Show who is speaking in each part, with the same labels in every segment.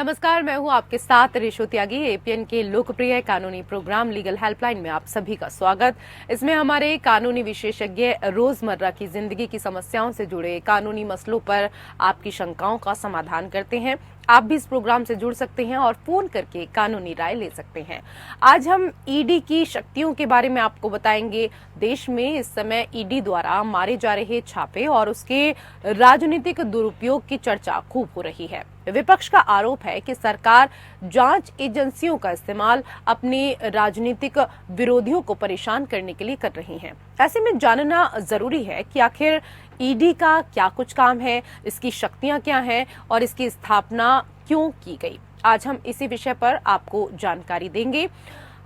Speaker 1: नमस्कार, मैं हूं आपके साथ रेशो त्यागी। एपीएन के लोकप्रिय कानूनी प्रोग्राम लीगल हेल्पलाइन में आप सभी का स्वागत। इसमें हमारे कानूनी विशेषज्ञ रोजमर्रा की जिंदगी की समस्याओं से जुड़े कानूनी मसलों पर आपकी शंकाओं का समाधान करते हैं। आप भी इस प्रोग्राम से जुड़ सकते हैं और फोन करके कानूनी राय ले सकते हैं। आज हम ईडी की शक्तियों के बारे में आपको बताएंगे। देश में इस समय ईडी द्वारा मारे जा रहे छापे और उसके राजनीतिक दुरुपयोग की चर्चा खूब हो रही है। विपक्ष का आरोप है कि सरकार जांच एजेंसियों का इस्तेमाल अपने राजनीतिक विरोधियों को परेशान करने के लिए कर रही है। ऐसे में जानना जरूरी है कि आखिर ईडी का क्या कुछ काम है, इसकी शक्तियां क्या हैं और इसकी स्थापना क्यों की गई। आज हम इसी विषय पर आपको जानकारी देंगे।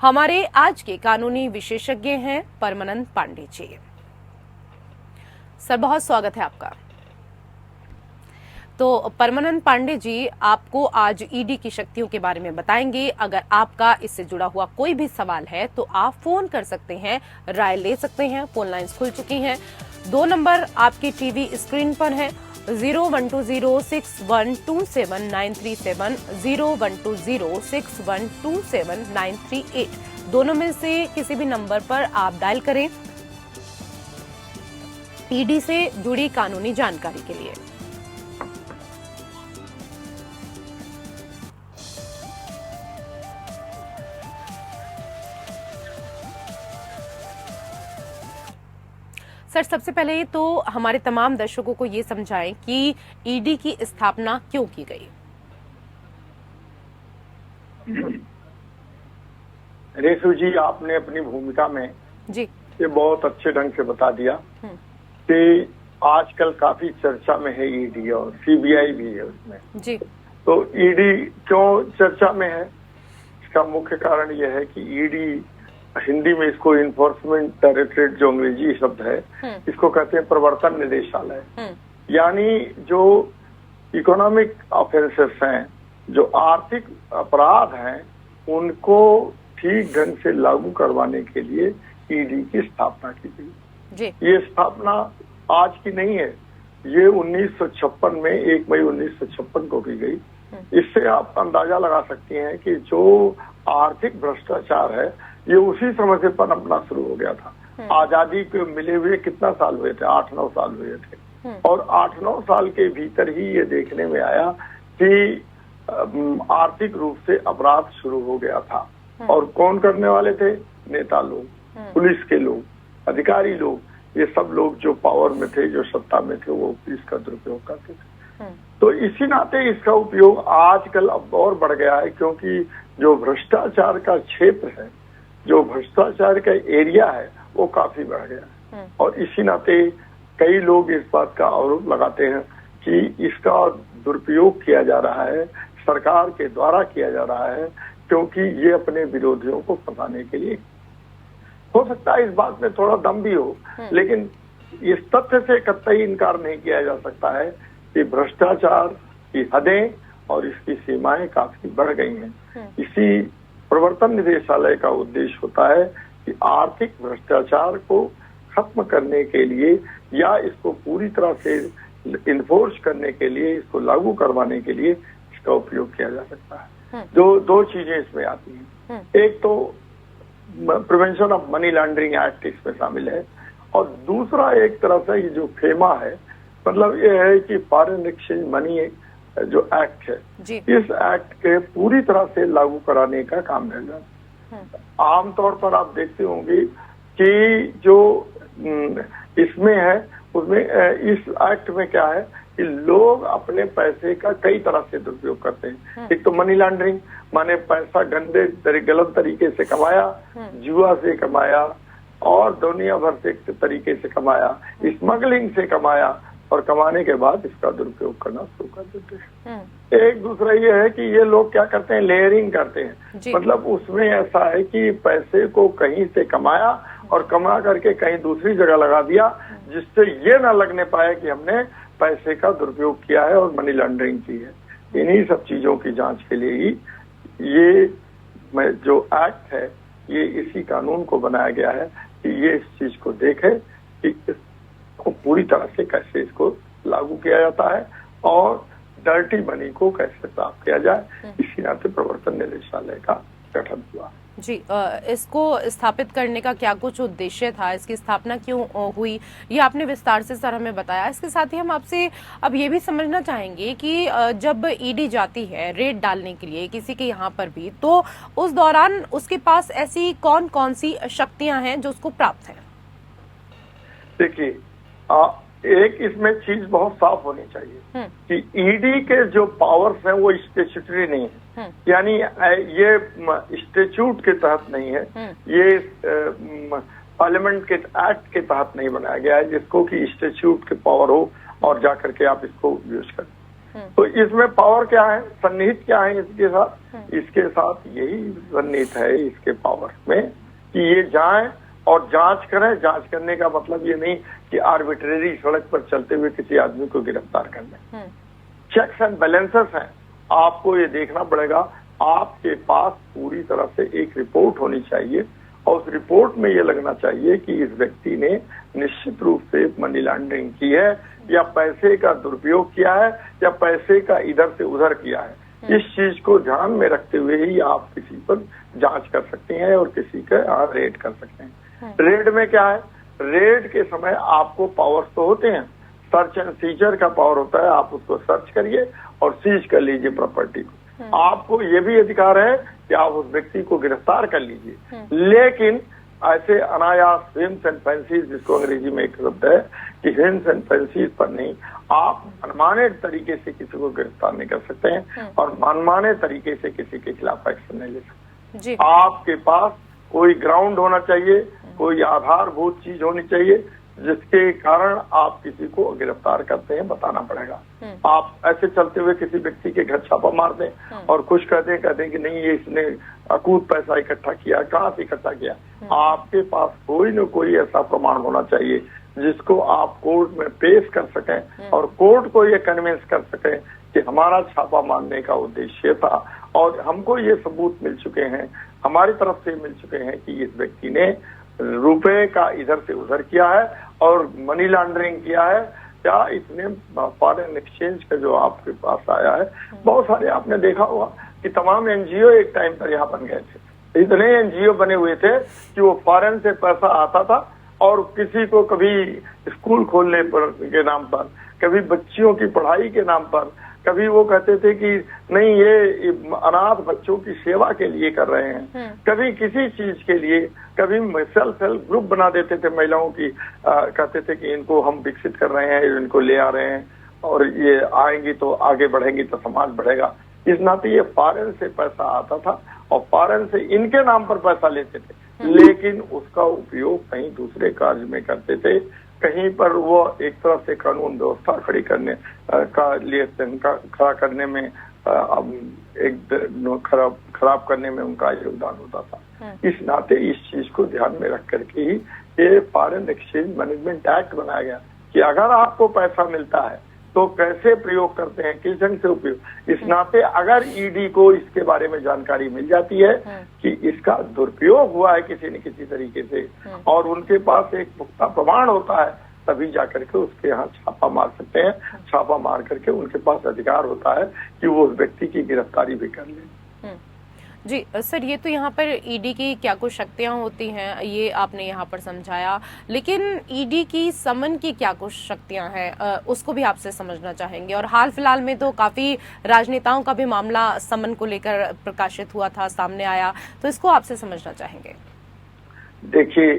Speaker 1: हमारे आज के कानूनी विशेषज्ञ हैं परमानंद पांडे जी। सर, बहुत स्वागत है आपका। तो परमानंद पांडे जी, आपको आज ईडी की शक्तियों के बारे में बताएंगे। अगर आपका इससे जुड़ा हुआ कोई भी सवाल है तो आप फोन कर सकते हैं, राय ले सकते हैं। फोन लाइंस खुल चुकी हैं। 2 नंबर आपकी टीवी स्क्रीन पर है, 0120612793 012061279338। दोनों में से किसी भी नंबर पर आप डायल करें ईडी से जुड़ी कानूनी जानकारी के लिए। सर, सबसे पहले तो हमारे तमाम दर्शकों को ये समझाएं कि ईडी की स्थापना क्यों की गई।
Speaker 2: रेशु जी, आपने अपनी भूमिका में
Speaker 1: जी
Speaker 2: ये बहुत अच्छे ढंग से बता दिया कि आजकल काफी चर्चा में है ईडी और सीबीआई भी है उसमें।
Speaker 1: जी
Speaker 2: तो ईडी क्यों चर्चा में है, इसका मुख्य कारण यह है कि ईडी, हिंदी में इसको इन्फोर्समेंट डायरेक्टरेट जो अंग्रेजी शब्द है, इसको कहते हैं प्रवर्तन निदेशालय। यानी जो इकोनॉमिक ऑफेंसेस हैं, जो आर्थिक अपराध हैं, उनको ठीक ढंग से लागू करवाने के लिए ईडी की स्थापना की गई। ये स्थापना आज की नहीं है, ये 1956 में 1 मई 1956 को की गई। इससे आप अंदाजा लगा सकते हैं कि जो आर्थिक भ्रष्टाचार है ये उसी समय से पनपना शुरू हो गया था। आजादी के मिले हुए कितना साल हुए थे? 8-9 साल हुए थे। और 8-9 साल के भीतर ही ये देखने में आया कि आर्थिक रूप से अपराध शुरू हो गया था। और कौन करने वाले थे? नेता लोग, पुलिस के लोग, अधिकारी लोग, ये सब लोग जो पावर में थे, जो सत्ता में थे, वो इसका दुरुपयोग करते थे। तो इसी नाते इसका उपयोग आजकल अब और बढ़ गया है, क्योंकि जो भ्रष्टाचार का क्षेत्र है, जो भ्रष्टाचार का एरिया है, वो काफी बढ़ गया है। और इसी नाते कई लोग इस बात का आरोप लगाते हैं कि इसका दुरुपयोग किया जा रहा है, सरकार के द्वारा किया जा रहा है, क्योंकि ये अपने विरोधियों को फंसाने के लिए। हो सकता है इस बात में थोड़ा दम भी हो, लेकिन इस तथ्य से कतई इनकार नहीं किया जा सकता है कि भ्रष्टाचार की हदें और इसकी सीमाएं काफी बढ़ गई हैं। इसी प्रवर्तन निदेशालय का उद्देश्य होता है कि आर्थिक भ्रष्टाचार को खत्म करने के लिए या इसको पूरी तरह से इन्फोर्स करने के लिए, इसको लागू करवाने के लिए इसका उपयोग किया जा सकता है। दो चीजें इसमें आती हैं। एक तो prevention of money laundering act इसमें शामिल है, और दूसरा एक तरह से ये जो फेमा है, मतलब ये है कि फॉरेन एक्सचेंज मनी जो एक्ट है, इस एक्ट के पूरी तरह से लागू कराने का काम रहेगा। आमतौर पर आप देखते होंगे कि जो इसमें है, उसमें इस एक्ट में क्या है कि लोग अपने पैसे का कई तरह से दुरुपयोग करते हैं। एक तो मनी लॉन्ड्रिंग, माने पैसा गलत तरीके से कमाया, जुआ से कमाया और दुनिया भर से तरीके से कमाया, स्मगलिंग से कमाया, और कमाने के बाद इसका दुरुपयोग करना शुरू कर देते हैं। एक दूसरा ये है कि ये लोग क्या करते हैं, लेयरिंग करते हैं। मतलब उसमें ऐसा है कि पैसे को कहीं से कमाया और कमा करके कहीं दूसरी जगह लगा दिया, जिससे ये ना लगने पाए कि हमने पैसे का दुरुपयोग किया है और मनी लॉन्ड्रिंग की है। इन्हीं सब चीजों की जांच के लिए ही ये जो एक्ट है, ये इसी कानून को बनाया गया है कि ये इस चीज को देखे कि को पूरी तरह से कैसे इसको लागू किया जाता है और डर्टी मनी को कैसे साफ किया जाए, इसी नाते प्रवर्तन निदेशालय का गठन हुआ।
Speaker 1: जी, इसको स्थापित करने का क्या कुछ उद्देश्य था, इसकी स्थापना क्यों हुई, ये आपने विस्तार से सर हमें बताया। इसके साथ ही हम आपसे अब ये भी समझना चाहेंगे कि जब ईडी जाती है रेड डालने के लिए किसी के यहाँ पर भी, तो उस दौरान उसके पास ऐसी कौन कौन सी शक्तियां हैं जो उसको प्राप्त हैं?
Speaker 2: देखिए, एक इसमें चीज बहुत साफ होनी चाहिए कि ईडी के जो पावर्स हैं वो स्टैट्यूटरी नहीं है, यानी ये स्टैट्यूट के तहत नहीं है, ये पार्लियामेंट के एक्ट के तहत नहीं बनाया गया है जिसको कि स्टैट्यूट के पावर हो और जाकर के आप इसको यूज करें। तो इसमें पावर क्या है, सन्निहित क्या है इसके साथ यही सन्निहित है इसके पावर में कि ये जाए और जांच करें। जांच करने का मतलब ये नहीं कि आर्बिट्रेरी सड़क पर चलते हुए किसी आदमी को गिरफ्तार कर लें। चेक्स एंड बैलेंसेस हैं, आपको ये देखना पड़ेगा, आपके पास पूरी तरह से एक रिपोर्ट होनी चाहिए और उस रिपोर्ट में ये लगना चाहिए कि इस व्यक्ति ने निश्चित रूप से मनी लॉन्ड्रिंग की है या पैसे का दुरुपयोग किया है या पैसे का इधर से उधर किया है। इस चीज को ध्यान में रखते हुए ही आप किसी पर जांच कर सकते हैं और किसी का रेड कर सकते हैं। रेड में क्या है, रेड के समय आपको पावर्स तो होते हैं, सर्च एंड सीजर का पावर होता है, आप उसको सर्च करिए और सीज कर लीजिए प्रॉपर्टी को। आपको ये भी अधिकार है कि आप उस व्यक्ति को गिरफ्तार कर लीजिए, लेकिन ऐसे अनायास हिंस एंड फैंसीज, जिसको अंग्रेजी में एक शब्द है कि हिंस एंड फैंसीज पर नहीं, आप मनमाने तरीके से किसी को गिरफ्तार नहीं कर सकते हैं और मनमाने तरीके से किसी के खिलाफ एक्शन नहीं ले सकते। आपके पास कोई ग्राउंड होना चाहिए, कोई आधारभूत चीज होनी चाहिए जिसके कारण आप किसी को गिरफ्तार करते हैं, बताना पड़ेगा। आप ऐसे चलते हुए किसी व्यक्ति के घर छापा मार दें और कुछ कहते हैं कि नहीं ये इसने अकूत पैसा इकट्ठा किया, कहाँ से इकट्ठा किया। आपके पास कोई न कोई ऐसा प्रमाण होना चाहिए जिसको आप कोर्ट में पेश कर सकें और कोर्ट को ये कन्विंस कर सकें कि हमारा छापा मारने का उद्देश्य था और हमको ये सबूत मिल चुके हैं, हमारी तरफ से मिल चुके हैं कि इस व्यक्ति ने रुपए का इधर से उधर किया है और मनी लॉन्ड्रिंग किया है, क्या इसने फॉरेन एक्सचेंज का जो आपके पास आया है। बहुत सारे आपने देखा होगा कि तमाम एनजीओ एक टाइम पर यहाँ बन गए थे, इतने एनजीओ बने हुए थे कि वो फॉरेन से पैसा आता था और किसी को कभी स्कूल खोलने पर के नाम पर, कभी बच्चियों की पढ़ाई के नाम पर, कभी वो कहते थे कि नहीं ये अनाथ बच्चों की सेवा के लिए कर रहे हैं, कभी किसी चीज के लिए, कभी सेल्फ हेल्प ग्रुप बना देते थे महिलाओं की, कहते थे कि इनको हम विकसित कर रहे हैं, इनको ले आ रहे हैं और ये आएंगी तो आगे बढ़ेंगी तो समाज बढ़ेगा। इस नाते ये फॉरेन से पैसा आता था और फॉरेन से इनके नाम पर पैसा लेते थे, लेकिन उसका उपयोग कहीं दूसरे कार्य में करते थे। कहीं पर वो एक तरह से कानून व्यवस्था खड़ी करने का लिए खड़ा करने में एक खराब करने में उनका योगदान होता था। इस नाते इस चीज को ध्यान में रख करके ही ये फॉरेन एक्सचेंज मैनेजमेंट एक्ट बनाया गया कि अगर आपको पैसा मिलता है तो कैसे प्रयोग करते हैं, किस ढंग से उपयोग। इस नाते अगर ईडी को इसके बारे में जानकारी मिल जाती है कि इसका दुरुपयोग हुआ है किसी न किसी तरीके से और उनके पास एक पुख्ता प्रमाण होता है, तभी जाकर के उसके यहाँ छापा मार सकते हैं। छापा मार करके उनके पास अधिकार होता है कि वो उस व्यक्ति की गिरफ्तारी भी कर ले।
Speaker 1: जी सर, ये तो यहाँ पर ईडी की क्या कुछ शक्तियां होती हैं ये आपने यहाँ पर समझाया, लेकिन ईडी की समन की क्या कुछ शक्तियां हैं उसको भी आपसे समझना चाहेंगे। और हाल फिलहाल में तो काफी राजनेताओं का भी मामला समन को लेकर प्रकाशित हुआ था, सामने आया, तो इसको आपसे समझना चाहेंगे।
Speaker 2: देखिए,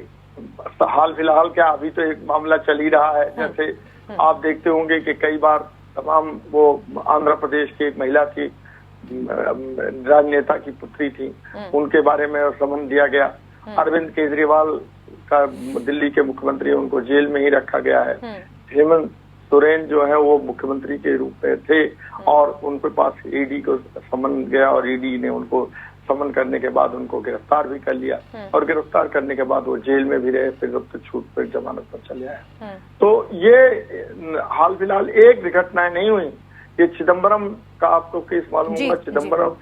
Speaker 2: हाल फिलहाल क्या, अभी तो एक मामला चल ही रहा है। जैसे आप देखते होंगे कि कई बार तमाम वो आंध्र प्रदेश की एक महिला थी, राजनेता की पुत्री थी, उनके बारे में समन दिया गया। अरविंद केजरीवाल का दिल्ली के मुख्यमंत्री, उनको जेल में ही रखा गया है। हेमंत सोरेन जो है वो मुख्यमंत्री के रूप में थे और उनके पास ईडी को समन गया और ईडी ने उनको समन करने के बाद उनको गिरफ्तार भी कर लिया और गिरफ्तार करने के बाद वो जेल में भी रहे, फिर अब तो छूट पर जमानत पर चले आए। तो ये हाल फिलहाल एक भी घटनाएं नहीं हुई। ये चिदम्बरम का आपको केस मालूम होगा, चिदम्बरम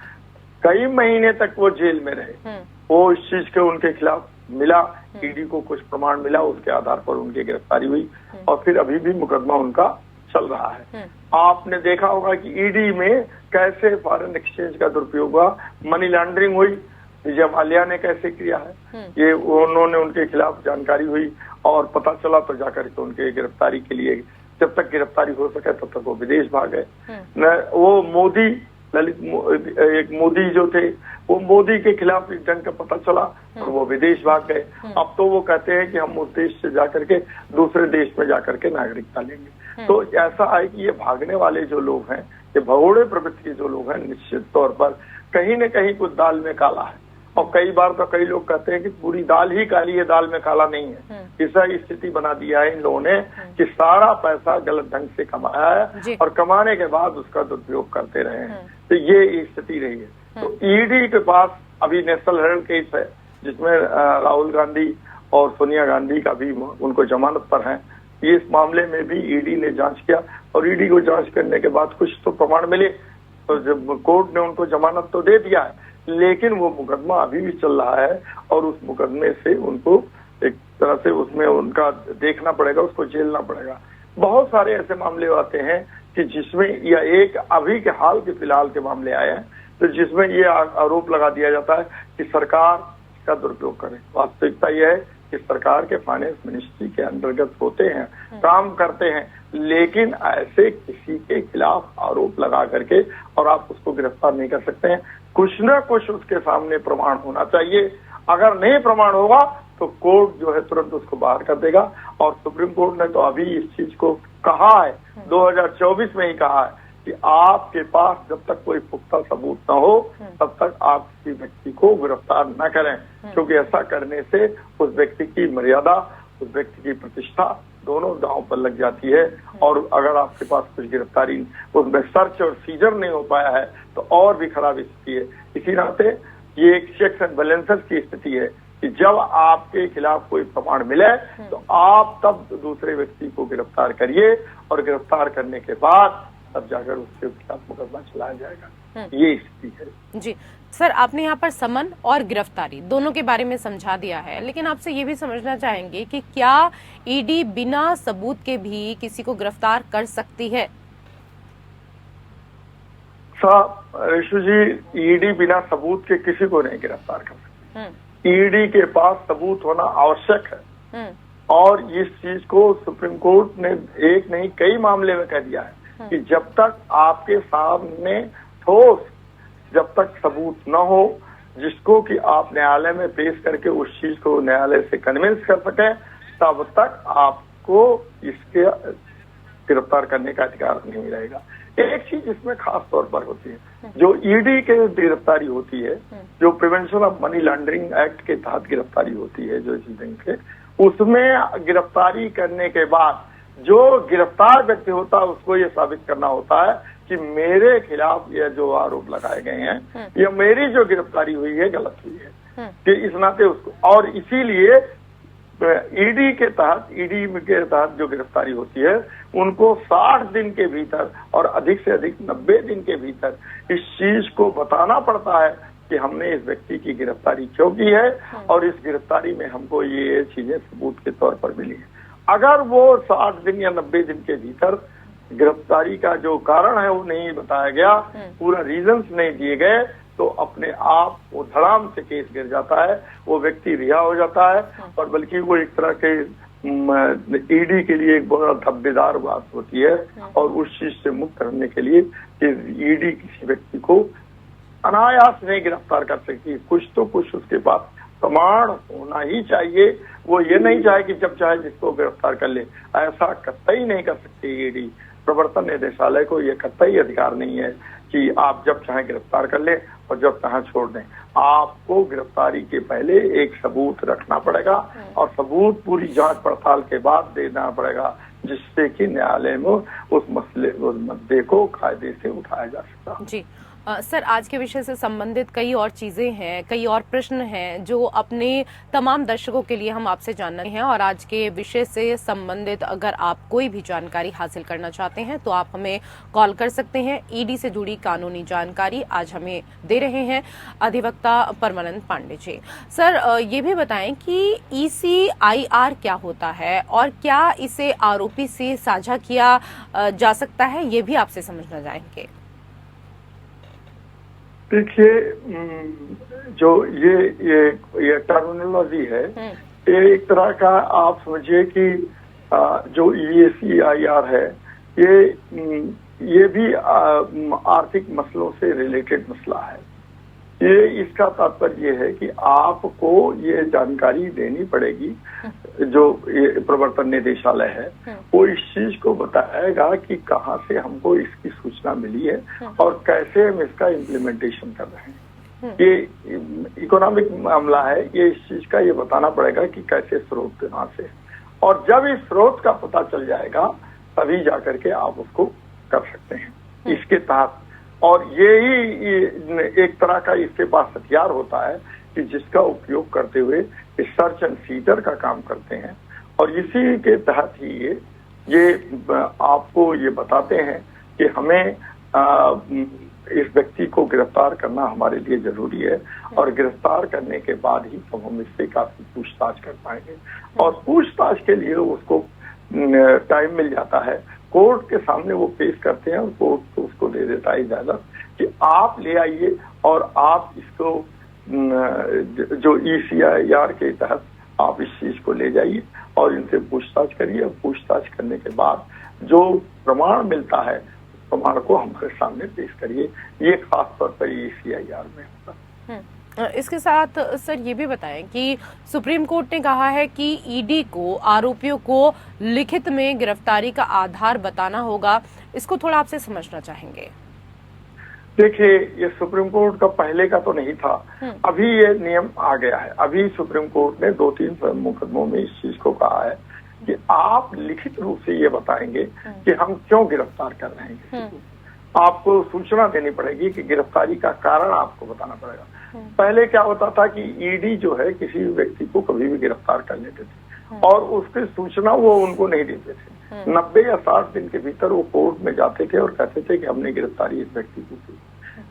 Speaker 2: कई महीने तक वो जेल में रहे। वो इस चीज के उनके खिलाफ मिला, ईडी को कुछ प्रमाण मिला, उसके आधार पर उनकी गिरफ्तारी हुई और फिर अभी भी मुकदमा उनका चल रहा है। आपने देखा होगा कि ईडी में कैसे फॉरेन एक्सचेंज का दुरुपयोग हुआ, मनी लॉन्ड्रिंग हुई, विजय माल्या ने कैसे किया है, ये उन्होंने उनके खिलाफ जानकारी हुई और पता चला तो जाकर के उनके गिरफ्तारी के लिए, जब तक गिरफ्तारी हो सके तब तक वो विदेश भाग गए। वो मोदी, एक मोदी जो थे, वो मोदी के खिलाफ एक ढंग का पता चला और वो विदेश भाग गए। अब तो वो कहते हैं कि हम उस देश से जाकर के दूसरे देश में जाकर के नागरिकता लेंगे। तो ऐसा है कि ये भागने वाले जो लोग हैं, ये भगोड़े प्रवृत्ति के जो लोग हैं, निश्चित तौर पर कहीं न कहीं कुछ दाल में काला है। और कई बार तो कई लोग कहते हैं कि पूरी दाल ही काली है, दाल में काला नहीं है। ऐसा स्थिति बना दिया है इन लोगों ने कि सारा पैसा गलत ढंग से कमाया है और कमाने के बाद उसका दुरुपयोग करते रहे हैं। तो ये स्थिति रही है। तो ईडी के पास अभी नेशनल हेराल्ड केस है जिसमें राहुल गांधी और सोनिया गांधी का भी उनको जमानत पर है। इस मामले में भी ईडी ने जांच किया और ईडी को जांच करने के बाद कुछ तो प्रमाण मिले, तो जब कोर्ट ने उनको जमानत तो दे दिया है, लेकिन वो मुकदमा अभी भी चल रहा है और उस मुकदमे से उनको एक तरह से उसमें उनका देखना पड़ेगा, उसको झेलना पड़ेगा। बहुत सारे ऐसे मामले आते हैं कि जिसमें या एक अभी के हाल के फिलहाल के मामले आए हैं तो जिसमें ये आरोप लगा दिया जाता है कि सरकार का दुरुपयोग करे। वास्तविकता यह है कि सरकार के फाइनेंस मिनिस्ट्री के अंतर्गत होते हैं, काम करते हैं, लेकिन ऐसे किसी के खिलाफ आरोप लगा करके और आप उसको गिरफ्तार नहीं कर सकते हैं। कुछ न कुछ उसके सामने प्रमाण होना चाहिए। अगर नहीं प्रमाण होगा तो कोर्ट जो है तुरंत उसको बाहर कर देगा। और सुप्रीम कोर्ट ने तो अभी इस चीज को कहा है, 2024 में ही कहा है कि आपके पास जब तक कोई पुख्ता सबूत न हो तब तक आप किसी व्यक्ति को गिरफ्तार न करें, क्योंकि ऐसा करने से उस व्यक्ति की मर्यादा, उस व्यक्ति की प्रतिष्ठा दोनों दांव पर लग जाती है। और अगर आपके पास कुछ गिरफ्तारी, उसमें सर्च और सीजर नहीं हो पाया है तो और भी खराब स्थिति है। इसी नाते ये एक चेक्स एंड बैलेंसेस की स्थिति है कि जब आपके खिलाफ कोई प्रमाण मिले तो आप तब दूसरे व्यक्ति को गिरफ्तार करिए और गिरफ्तार करने के बाद तब जाकर उसके खिलाफ मुकदमा चलाया जाएगा। ये स्थिति है।
Speaker 1: जी सर, आपने यहाँ पर समन और गिरफ्तारी दोनों के बारे में समझा दिया है, लेकिन आपसे ये भी समझना चाहेंगे कि क्या ईडी बिना सबूत के भी किसी को गिरफ्तार कर सकती है?
Speaker 2: रेशु जी, ईडी बिना सबूत के किसी को नहीं गिरफ्तार कर सकती। ईडी के पास सबूत होना आवश्यक है और इस चीज को सुप्रीम कोर्ट ने एक नहीं कई मामले में कह दिया है कि जब तक आपके सामने ठोस, जब तक सबूत न हो जिसको कि आप न्यायालय में पेश करके उस चीज को न्यायालय से कन्विंस कर सके, तब तक आपको इसके गिरफ्तार करने का अधिकार नहीं रहेगा। एक चीज इसमें खास तौर पर होती है, जो ईडी के गिरफ्तारी होती है, जो prevention of money laundering act के तहत गिरफ्तारी होती है, जो इस दिन के, उसमें गिरफ्तारी करने के बाद जो गिरफ्तार व्यक्ति होता है उसको ये साबित करना होता है कि मेरे खिलाफ ये जो आरोप लगाए गए हैं या मेरी जो गिरफ्तारी हुई है गलत हुई है, कि इस नाते उसको, और इसीलिए ईडी के तहत जो गिरफ्तारी होती है उनको 60 दिन के भीतर और अधिक से अधिक 90 दिन के भीतर इस चीज को बताना पड़ता है कि हमने इस व्यक्ति की गिरफ्तारी क्यों की है और इस गिरफ्तारी में हमको ये चीजें सबूत के तौर पर मिली है। अगर वो 60 दिन या 90 दिन के भीतर गिरफ्तारी का जो कारण है वो नहीं बताया गया, पूरा रीजंस नहीं दिए गए, तो अपने आप वो धड़ाम से केस गिर जाता है, वो व्यक्ति रिहा हो जाता है और बल्कि वो एक तरह के ईडी के लिए एक बहुत धब्बेदार बात होती है और उस चीज से मुक्त करने के लिए कि ईडी किसी व्यक्ति को अनायास नहीं गिरफ्तार कर सकती, कुछ तो कुछ उसके पास प्रमाण होना ही चाहिए। वो ये नहीं चाहे कि जब चाहे जिसको गिरफ्तार कर ले, ऐसा कतई नहीं कर सकती ईडी। प्रवर्तन निदेशालय को ये कतई अधिकार नहीं है कि आप जब चाहे गिरफ्तार कर ले और जब चाहे छोड़ दें। आपको गिरफ्तारी के पहले एक सबूत रखना पड़ेगा और सबूत पूरी जांच पड़ताल के बाद देना पड़ेगा, जिससे कि न्यायालय में उस मुद्दे को कायदे से उठाया जा सकता।
Speaker 1: जी, सर, आज के विषय से संबंधित कई और चीजें हैं, कई और प्रश्न हैं जो अपने तमाम दर्शकों के लिए हम आपसे जानना हैं, और आज के विषय से संबंधित अगर आप कोई भी जानकारी हासिल करना चाहते हैं तो आप हमें कॉल कर सकते हैं। ईडी से जुड़ी कानूनी जानकारी आज हमें दे रहे हैं अधिवक्ता परमानंद पांडे जी। सर, ये भी बताएं कि ECIR क्या होता है और क्या इसे आरोपी से साझा किया जा सकता है, ये भी आपसे समझना चाहेंगे।
Speaker 2: देखिए, जो ये टर्मिनोलॉजी है, ये एक तरह का आप समझिए कि जो ECIR है, ये भी आर्थिक मसलों से रिलेटेड मसला है। ये इसका तात्पर्य ये है कि आपको ये जानकारी देनी पड़ेगी, जो ये प्रवर्तन निदेशालय है वो इस चीज को बताएगा कि कहाँ से हमको इसकी सूचना मिली है और कैसे हम इसका इम्प्लीमेंटेशन कर रहे हैं। ये इकोनॉमिक मामला है, ये इस चीज का ये बताना पड़ेगा कि कैसे स्रोत कहाँ से, और जब इस स्रोत का पता चल जाएगा तभी जाकर के आप उसको कर सकते हैं इसके तहत। और यही एक तरह का इसके पास हथियार होता है कि जिसका उपयोग करते हुए सर्च एंड सीजर का काम करते हैं, और इसी के तहत ही ये आपको ये बताते हैं कि हमें इस व्यक्ति को गिरफ्तार करना हमारे लिए जरूरी है, और गिरफ्तार करने के बाद ही तो हम इससे काफी पूछताछ कर पाएंगे। और पूछताछ के लिए उसको टाइम मिल जाता है, कोर्ट के सामने वो पेश करते हैं और कोर्ट तो उसको दे देता है इजाजत कि आप ले आइए और आप इसको जो ECIR के तहत आप इस चीज को ले जाइए और इनसे पूछताछ करिए। पूछताछ करने के बाद जो प्रमाण मिलता है प्रमाण को हमारे सामने पेश करिए। ये खास तौर पर ECIR में होता है।
Speaker 1: इसके साथ सर ये भी बताएं कि सुप्रीम कोर्ट ने कहा है कि ईडी को आरोपियों को लिखित में गिरफ्तारी का आधार बताना होगा, इसको थोड़ा आपसे समझना चाहेंगे।
Speaker 2: देखिए, ये सुप्रीम कोर्ट का पहले का तो नहीं था, अभी ये नियम आ गया है। अभी सुप्रीम कोर्ट ने 2-3 मुकदमों में इस चीज को कहा है कि आप लिखित रूप से ये बताएंगे कि हम क्यों गिरफ्तार कर रहे हैं किसी को। आपको सूचना देनी पड़ेगी कि गिरफ्तारी का कारण आपको बताना पड़ेगा। पहले क्या होता था कि ईडी जो है किसी व्यक्ति को कभी भी गिरफ्तार कर लेते थे और उसकी सूचना वो उनको नहीं देते थे। 90 या 60 दिन के भीतर वो कोर्ट में जाते थे और कहते थे कि हमने गिरफ्तारी इस व्यक्ति को की।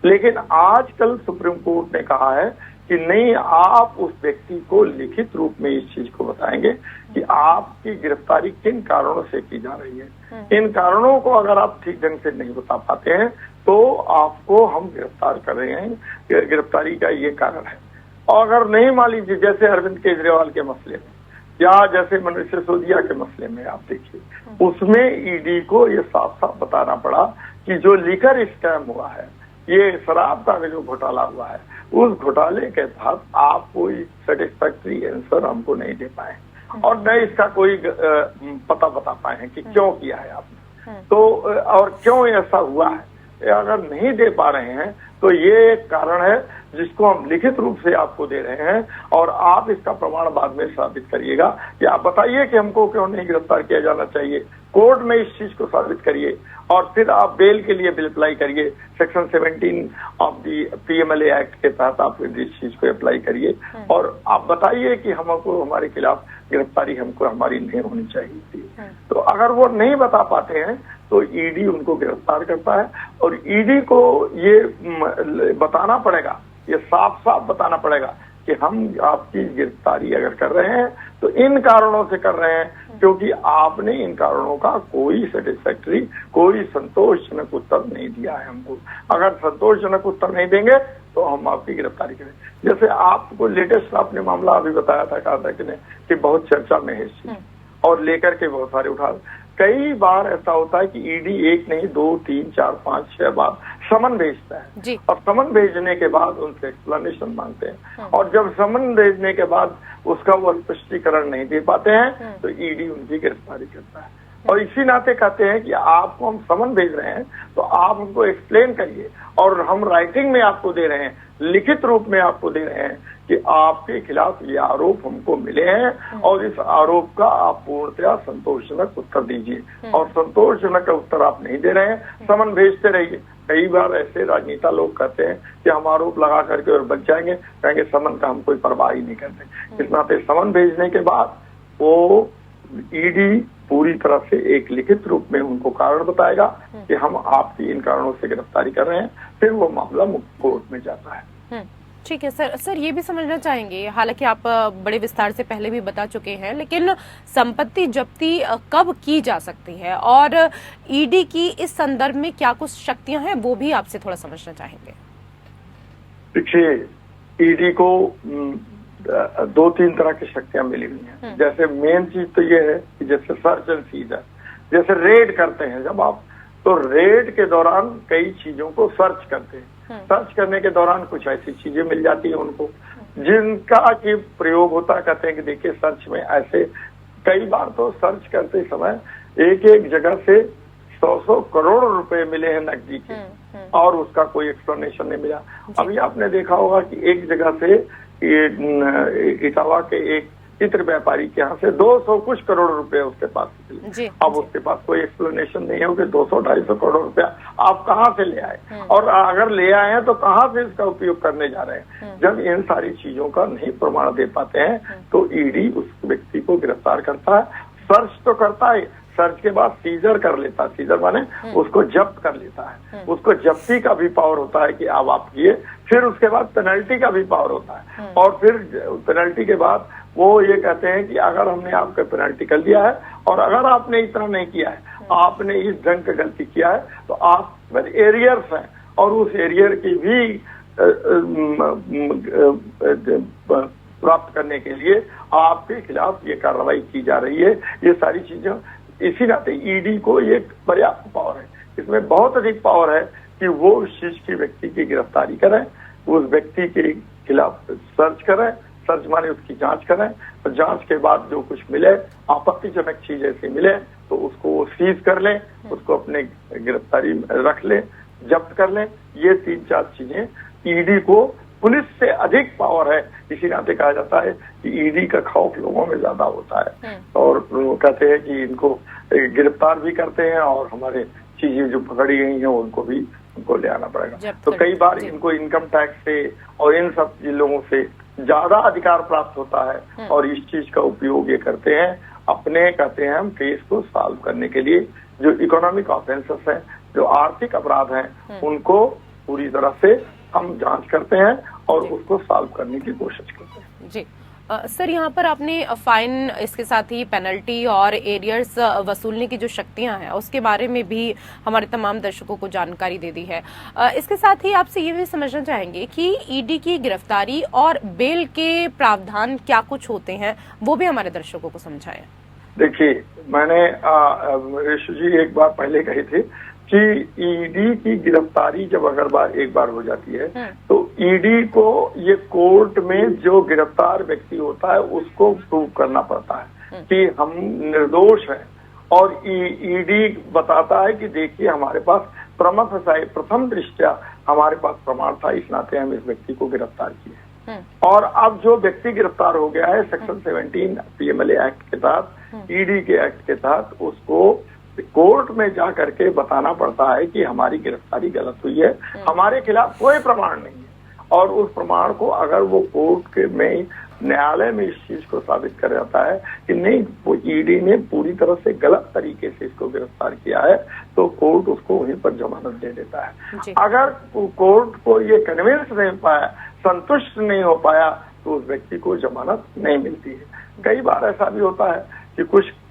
Speaker 2: लेकिन आजकल सुप्रीम कोर्ट ने कहा है कि नहीं, आप उस व्यक्ति को लिखित रूप में इस चीज को बताएंगे कि आपकी गिरफ्तारी किन कारणों से की जा रही है। इन कारणों को अगर आप ठीक ढंग से नहीं बता पाते हैं तो आपको हम गिरफ्तार कर रहे हैं, गिरफ्तारी का ये कारण है। और अगर नहीं, मान लीजिए जैसे अरविंद केजरीवाल के मसले में या जैसे मनीष सिसोदिया के मसले में आप देखिए, उसमें ईडी को ये साफ साफ बताना पड़ा कि जो लीकर स्कैम हुआ है, ये शराब का जो घोटाला हुआ है, उस घोटाले के तहत आप कोई सेटिस्फैक्ट्री आंसर हमको नहीं दे पाए और न इसका कोई पता बता पाए हैं कि क्यों किया है आपने, तो और क्यों ऐसा हुआ है। अगर नहीं दे पा रहे हैं तो ये एक कारण है जिसको हम लिखित रूप से आपको दे रहे हैं, और आप इसका प्रमाण बाद में साबित करिएगा कि आप बताइए कि हमको क्यों नहीं गिरफ्तार किया जाना चाहिए। कोर्ट में इस चीज को साबित करिए और फिर आप बेल के लिए बिल अप्लाई करिए। Section 17 of the PMLA act के तहत आप इस चीज को अप्लाई करिए और आप बताइए कि हमको हमारे खिलाफ गिरफ्तारी हमको हमारी नहीं होनी चाहिए थी। तो अगर वो नहीं बता पाते हैं तो ईडी उनको गिरफ्तार करता है, और ईडी को ये बताना पड़ेगा, ये साफ साफ बताना पड़ेगा कि हम आपकी गिरफ्तारी अगर कर रहे हैं तो इन कारणों से कर रहे हैं, क्योंकि आपने इन कारणों का कोई सेटिस्फैक्ट्री, कोई संतोषजनक उत्तर नहीं दिया है हमको। अगर संतोषजनक उत्तर नहीं देंगे तो हम आपकी गिरफ्तारी करें। जैसे आपको लेटेस्ट आपने मामला अभी बताया था, कहा था कि बहुत चर्चा में है इस चीज और लेकर के बहुत सारे उठा। कई बार ऐसा होता है कि ईडी 1 नहीं 2, 3, 4, 5, 6 बार समन भेजता है और समन भेजने के बाद उनसे एक्सप्लेनेशन मांगते हैं, और जब समन भेजने के बाद उसका वो स्पष्टीकरण नहीं दे पाते हैं तो ईडी उनकी गिरफ्तारी करता है। और इसी नाते कहते हैं कि आपको हम समन भेज रहे हैं तो आप हमको एक्सप्लेन करिए, और हम राइटिंग में आपको दे रहे हैं, लिखित रूप में आपको दे रहे हैं कि आपके खिलाफ ये आरोप हमको मिले हैं और इस आरोप का आप पूर्णतया संतोषजनक उत्तर दीजिए। और संतोषजनक उत्तर आप नहीं दे रहे हैं, समन भेजते रहिए। कई बार ऐसे राजनेता लोग कहते हैं कि हम आरोप लगा करके और बच जाएंगे, कहेंगे समन का हम कोई परवाह ही नहीं करते। इस नाते समन भेजने के बाद वो ईडी पूरी तरह से एक लिखित रूप में उनको कारण बताएगा कि हम आपकी इन कारणों से गिरफ्तारी कर रहे हैं, फिर वो मामला कोर्ट में जाता है।
Speaker 1: ठीक है सर। सर ये भी समझना चाहेंगे, हालांकि आप बड़े विस्तार से पहले भी बता चुके हैं, लेकिन संपत्ति जब्ती कब की जा सकती है और ईडी की इस संदर्भ में क्या कुछ शक्तियां हैं, वो भी आपसे थोड़ा समझना चाहेंगे।
Speaker 2: देखिए, ईडी को 2-3 तरह की शक्तियां मिली हुई हैं। जैसे मेन चीज तो ये है कि जैसे सर्च एंड सीजर, जैसे रेड करते हैं जब आप, तो रेड के दौरान कई चीजों को सर्च करते हैं। सर्च करने के दौरान कुछ ऐसी चीजें मिल जाती है उनको जिनका कि प्रयोग होता है। कहते हैं कि देखिए सर्च में ऐसे कई बार तो सर्च करते समय एक जगह से 100 करोड़ रुपए मिले हैं नकदी के, और उसका कोई एक्सप्लेनेशन नहीं मिला। अभी आपने देखा होगा कि एक जगह से इटावा के एक चित्र व्यापारी के यहाँ से 200 कुछ करोड़ रुपए उसके पास मिले। अब उसके पास कोई एक्सप्लेनेशन नहीं है कि 200-250 करोड़ रुपया आप कहाँ से ले आए, और अगर ले आए हैं तो कहाँ से इसका उपयोग करने जा रहे हैं। जब इन सारी चीजों का नहीं प्रमाण दे पाते हैं तो ईडी उस व्यक्ति को गिरफ्तार करता है। सर्च तो करता है, सर्च के बाद सीजर कर लेता है। सीजर माने उसको जब्त कर लेता है। उसको जब्ती का भी पावर होता है कि अब आप किए, फिर उसके बाद पेनल्टी का भी पावर होता है, और फिर पेनल्टी के बाद वो ये कहते हैं कि अगर हमने आपका पेनल्टी कर दिया है और अगर आपने इतना नहीं किया है, आपने इस ढंग की गलती किया है, तो आप एरियर्स हैं और उस एरियर की भी प्राप्त करने के लिए आपके खिलाफ ये कार्रवाई की जा रही है। ये सारी चीजें, इसी नाते ईडी को ये पर्याप्त पावर है, इसमें बहुत अधिक पावर है कि वो उस चीज की व्यक्ति की गिरफ्तारी करें, उस व्यक्ति के खिलाफ सर्च करें, सर्च माने उसकी जांच करें, और जांच के बाद जो कुछ मिले, आपत्तिजनक चीज ऐसी मिले तो उसको वो सीज कर लें, उसको अपने गिरफ्तारी रख लें, जब्त कर लें। ये 3-4 चीजें ईडी को पुलिस से अधिक पावर है। इसी नाते कहा जाता है कि ईडी का खौफ लोगों में ज्यादा होता है, और कहते हैं कि इनको गिरफ्तार भी करते हैं और हमारे चीजें जो पकड़ी गई हैं उनको ले आना पड़ेगा। तो कई बार इनको इनकम टैक्स से और इन सब लोगों से ज्यादा अधिकार प्राप्त होता है, और इस चीज का उपयोग ये करते हैं अपने, कहते हैं हम, केस को सॉल्व करने के लिए। जो इकोनॉमिक ऑफेंसेस हैं, जो आर्थिक अपराध हैं, उनको पूरी तरह से हम जांच करते हैं और उसको सॉल्व करने की कोशिश करते हैं।
Speaker 1: जी सर, यहाँ पर आपने फाइन, इसके साथ ही पेनल्टी और एरियर्स वसूलने की जो शक्तियां हैं उसके बारे में भी हमारे तमाम दर्शकों को जानकारी दे दी है। इसके साथ ही आपसे ये भी समझना चाहेंगे कि ईडी की गिरफ्तारी और बेल के प्रावधान क्या कुछ होते हैं, वो भी हमारे दर्शकों को समझाएं।
Speaker 2: देखिए, मैंने रेशु जी एक बार पहले कही थी कि ईडी की गिरफ्तारी जब अगर एक बार हो जाती है तो ईडी को ये कोर्ट में जो गिरफ्तार व्यक्ति होता है उसको प्रूव करना पड़ता है कि हम निर्दोष हैं, और ईडी बताता है कि देखिए हमारे पास प्रथम दृष्टया हमारे पास प्रमाण था, इस नाते हम इस व्यक्ति को गिरफ्तार किए। और अब जो व्यक्ति गिरफ्तार हो गया है सेक्शन 17 पीएमएलए एक्ट के तहत, ईडी के एक्ट के तहत, उसको कोर्ट में जा करके बताना पड़ता है कि हमारी गिरफ्तारी गलत हुई है, हमारे खिलाफ कोई प्रमाण नहीं है, और उस प्रमाण को अगर वो कोर्ट के में न्यायालय में इस चीज को साबित कर जाता है कि नहीं, वो ईडी ने पूरी तरह से गलत तरीके से इसको गिरफ्तार किया है, तो कोर्ट उसको वहीं पर जमानत दे देता है। अगर कोर्ट को ये कन्विंस नहीं पाया, संतुष्ट नहीं हो पाया, तो उस व्यक्ति को जमानत नहीं मिलती है। कई बार ऐसा भी होता है कि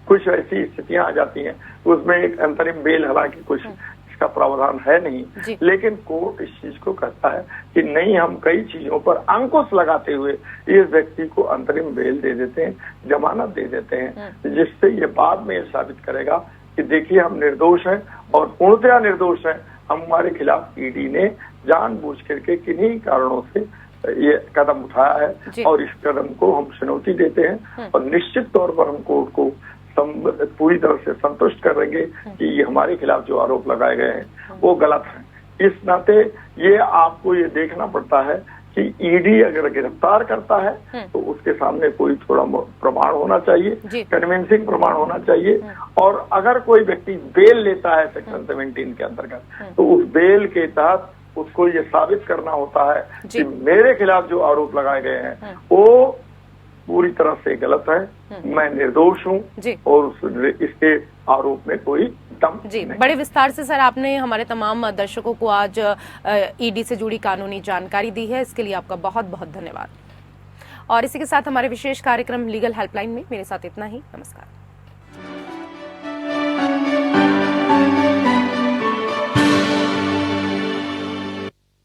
Speaker 2: कुछ ऐसी स्थितियां आ जाती हैं, उसमें एक अंतरिम बेल, हालांकि कुछ इसका प्रावधान है नहीं, लेकिन कोर्ट इस चीज को कहता है कि नहीं, हम कई चीजों पर अंकुश लगाते हुए इस व्यक्ति को अंतरिम बेल दे देते हैं, जमानत दे देते हैं, जिससे ये बाद में साबित करेगा कि देखिए हम निर्दोष हैं और पूर्णतया निर्दोष हैं, हमारे खिलाफ ईडी ने जानबूझ करके किन्हीं कारणों से ये कदम उठाया है, और इस कदम को हम चुनौती देते हैं, और निश्चित तौर पर हम कोर्ट को पूरी तरह से संतुष्ट करेंगे कि ये हमारे खिलाफ जो आरोप लगाए गए हैं वो गलत हैं। इस नाते ये आपको ये देखना पड़ता है कि ईडी अगर गिरफ्तार करता है तो उसके सामने कोई थोड़ा प्रमाण होना चाहिए, कन्विंसिंग प्रमाण होना चाहिए। और अगर कोई व्यक्ति बेल लेता है सेक्शन 17 के अंतर्गत तो उस बेल के तहत उसको ये साबित करना होता है कि मेरे खिलाफ जो आरोप लगाए गए हैं वो पूरी तरह से गलत है, मैं निर्दोष हूँ और इसके आरोप में कोई दम नहीं।
Speaker 1: बड़े विस्तार से सर आपने हमारे तमाम दर्शकों को आज ईडी से जुड़ी कानूनी जानकारी दी है, इसके लिए आपका बहुत बहुत धन्यवाद। और इसी के साथ हमारे विशेष कार्यक्रम लीगल हेल्पलाइन में मेरे साथ इतना ही। नमस्कार।